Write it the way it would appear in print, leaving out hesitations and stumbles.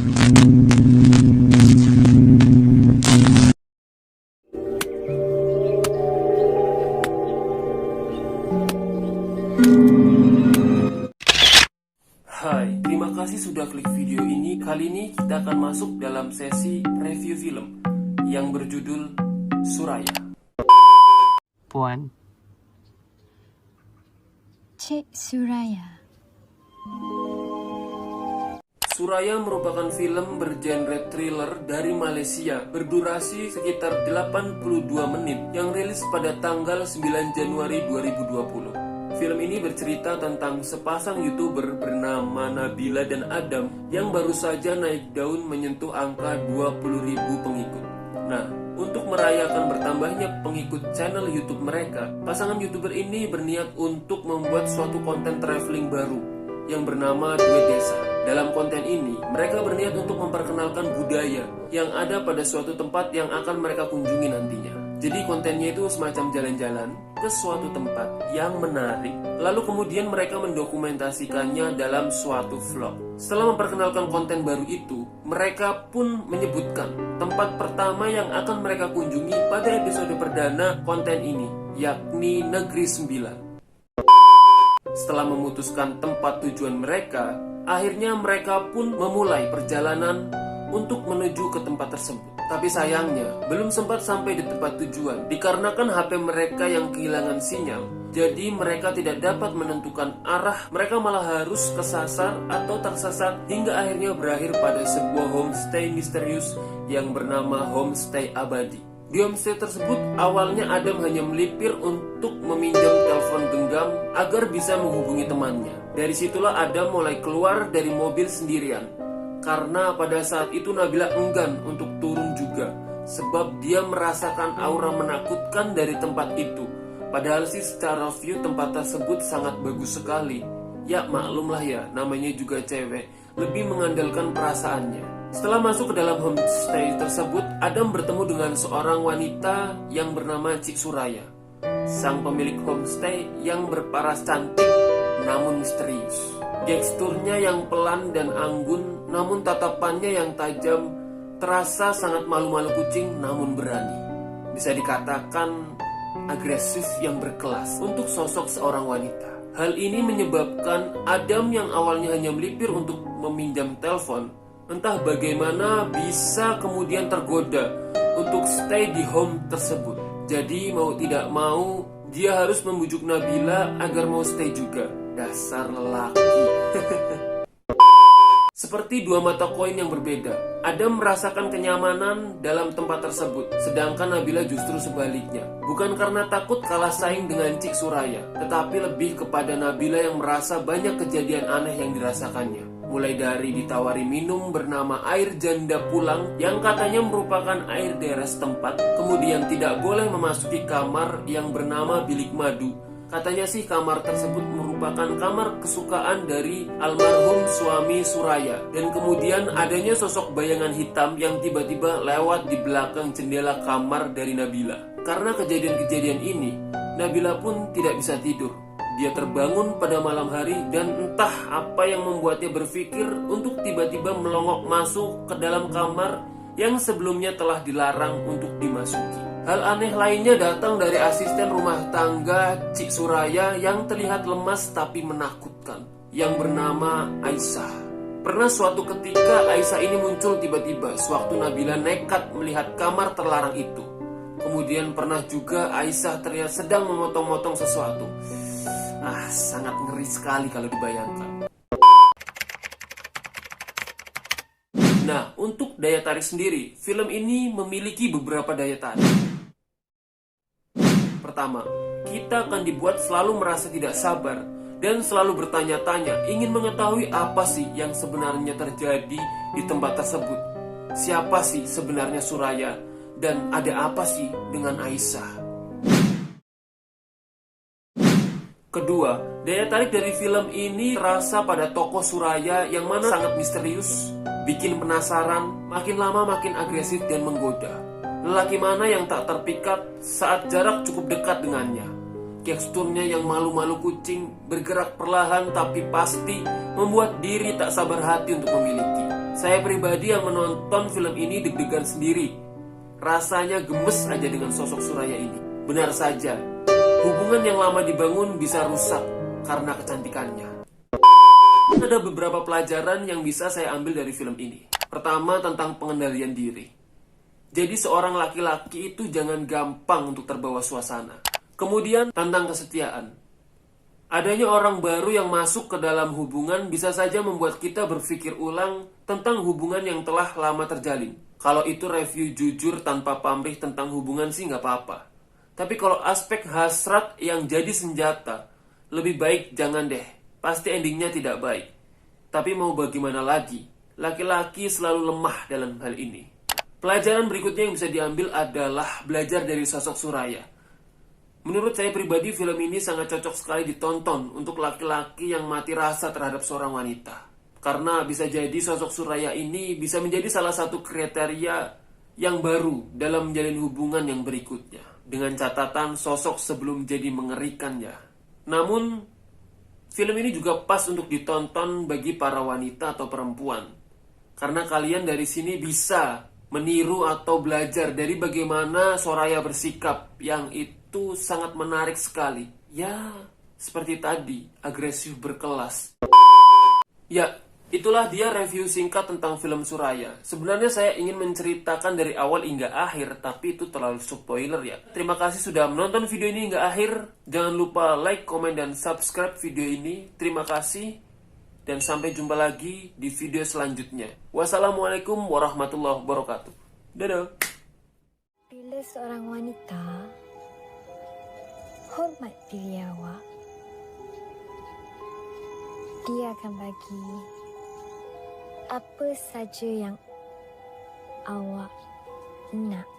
Hai, terima kasih sudah klik video ini. Kali ini kita akan masuk dalam sesi review film yang berjudul Suraya. Puan, Cik Suraya. Suraya merupakan film bergenre thriller dari Malaysia berdurasi sekitar 82 menit yang rilis pada tanggal 9 Januari 2020. Film ini bercerita tentang sepasang YouTuber bernama Nabila dan Adam yang baru saja naik daun menyentuh angka 20.000 pengikut. Nah, untuk merayakan bertambahnya pengikut channel YouTube mereka, pasangan YouTuber ini berniat untuk membuat suatu konten traveling baru yang bernama Duet Desa. Dalam konten ini, mereka berniat untuk memperkenalkan budaya yang ada pada suatu tempat yang akan mereka kunjungi nantinya. Jadi kontennya itu semacam jalan-jalan ke suatu tempat yang menarik, lalu kemudian mereka mendokumentasikannya dalam suatu vlog. Setelah memperkenalkan konten baru itu, mereka pun menyebutkan tempat pertama yang akan mereka kunjungi pada episode perdana konten ini, yakni Negeri Sembilan. Setelah memutuskan tempat tujuan mereka, akhirnya mereka pun memulai perjalanan untuk menuju ke tempat tersebut. Tapi sayangnya, belum sempat sampai di tempat tujuan dikarenakan HP mereka yang kehilangan sinyal. Jadi mereka tidak dapat menentukan arah, mereka malah harus kesasar atau tersesat hingga akhirnya berakhir pada sebuah homestay misterius yang bernama Homestay Abadi. Di homestay tersebut, awalnya Adam hanya melipir untuk meminjam telepon genggam agar bisa menghubungi temannya. Dari situlah Adam mulai keluar dari mobil sendirian. Karena pada saat itu Nabila enggan untuk turun juga, sebab dia merasakan aura menakutkan dari tempat itu. Padahal sih secara view tempat tersebut sangat bagus sekali. Ya maklumlah ya, namanya juga cewek, lebih mengandalkan perasaannya. Setelah masuk ke dalam homestay tersebut, Adam bertemu dengan seorang wanita yang bernama Cik Suraya, sang pemilik homestay yang berparas cantik namun misterius. Teksturnya yang pelan dan anggun, namun tatapannya yang tajam, terasa sangat malu-malu kucing namun berani. Bisa dikatakan agresif yang berkelas untuk sosok seorang wanita. Hal ini menyebabkan Adam yang awalnya hanya melipir untuk meminjam telepon, entah bagaimana bisa kemudian tergoda untuk stay di home tersebut. Jadi mau tidak mau, dia harus membujuk Nabila agar mau stay juga. Dasar lelaki. Seperti dua mata koin yang berbeda, Adam merasakan kenyamanan dalam tempat tersebut, sedangkan Nabila justru sebaliknya. Bukan karena takut kalah saing dengan Cik Suraya, tetapi lebih kepada Nabila yang merasa banyak kejadian aneh yang dirasakannya. Mulai dari ditawari minum bernama air janda pulang yang katanya merupakan air daerah setempat, kemudian tidak boleh memasuki kamar yang bernama bilik madu. Katanya sih kamar tersebut merupakan kamar kesukaan dari almarhum suami Suraya. Dan kemudian adanya sosok bayangan hitam yang tiba-tiba lewat di belakang jendela kamar dari Nabila. Karena kejadian-kejadian ini, Nabila pun tidak bisa tidur. Dia terbangun pada malam hari dan entah apa yang membuatnya berpikir untuk tiba-tiba melongok masuk ke dalam kamar yang sebelumnya telah dilarang untuk dimasuki. Hal aneh lainnya datang dari asisten rumah tangga Cik Suraya yang terlihat lemas tapi menakutkan, yang bernama Aisyah. Pernah suatu ketika Aisyah ini muncul tiba-tiba sewaktu Nabila nekat melihat kamar terlarang itu. Kemudian pernah juga Aisyah terlihat sedang memotong-motong sesuatu. Sangat ngeri sekali kalau dibayangkan. Nah, untuk daya tarik sendiri, film ini memiliki beberapa daya tarik. Pertama, kita akan dibuat selalu merasa tidak sabar dan selalu bertanya-tanya, ingin mengetahui apa sih yang sebenarnya terjadi di tempat tersebut. Siapa sih sebenarnya Suraya dan ada apa sih dengan Aisyah? Kedua, daya tarik dari film ini terasa pada tokoh Suraya yang mana sangat misterius, bikin penasaran, makin lama makin agresif dan menggoda. Lelaki mana yang tak terpikat saat jarak cukup dekat dengannya. Teksturnya yang malu-malu kucing, bergerak perlahan tapi pasti, membuat diri tak sabar hati untuk memiliki. Saya pribadi yang menonton film ini deg-degan sendiri. Rasanya gemes aja dengan sosok Suraya ini. Benar saja, hubungan yang lama dibangun bisa rusak karena kecantikannya. Ada beberapa pelajaran yang bisa saya ambil dari film ini. Pertama, tentang pengendalian diri. Jadi seorang laki-laki itu jangan gampang untuk terbawa suasana. Kemudian, tentang kesetiaan. Adanya orang baru yang masuk ke dalam hubungan bisa saja membuat kita berpikir ulang tentang hubungan yang telah lama terjalin. Kalau itu review jujur tanpa pamrih tentang hubungan sih nggak apa-apa. Tapi kalau aspek hasrat yang jadi senjata, lebih baik jangan deh. Pasti endingnya tidak baik. Tapi mau bagaimana lagi? Laki-laki selalu lemah dalam hal ini. Pelajaran berikutnya yang bisa diambil adalah belajar dari sosok Suraya. Menurut saya pribadi, film ini sangat cocok sekali ditonton untuk laki-laki yang mati rasa terhadap seorang wanita. Karena bisa jadi sosok Suraya ini bisa menjadi salah satu kriteria yang baru dalam menjalin hubungan yang berikutnya. Dengan catatan sosok sebelum jadi mengerikan ya. Namun, film ini juga pas untuk ditonton bagi para wanita atau perempuan. Karena kalian dari sini bisa meniru atau belajar dari bagaimana Soraya bersikap yang itu sangat menarik sekali. Ya, seperti tadi, agresif berkelas. Ya, itulah dia review singkat tentang film Suraya. Sebenarnya saya ingin menceritakan dari awal hingga akhir, tapi itu terlalu spoiler ya. Terima kasih sudah menonton video ini hingga akhir. Jangan lupa like, komen, dan subscribe video ini. Terima kasih, dan sampai jumpa lagi di video selanjutnya. Wassalamualaikum warahmatullahi wabarakatuh. Dadah. Bila seorang wanita hormat diri awak, dia akan bagi apa saja yang awak nak.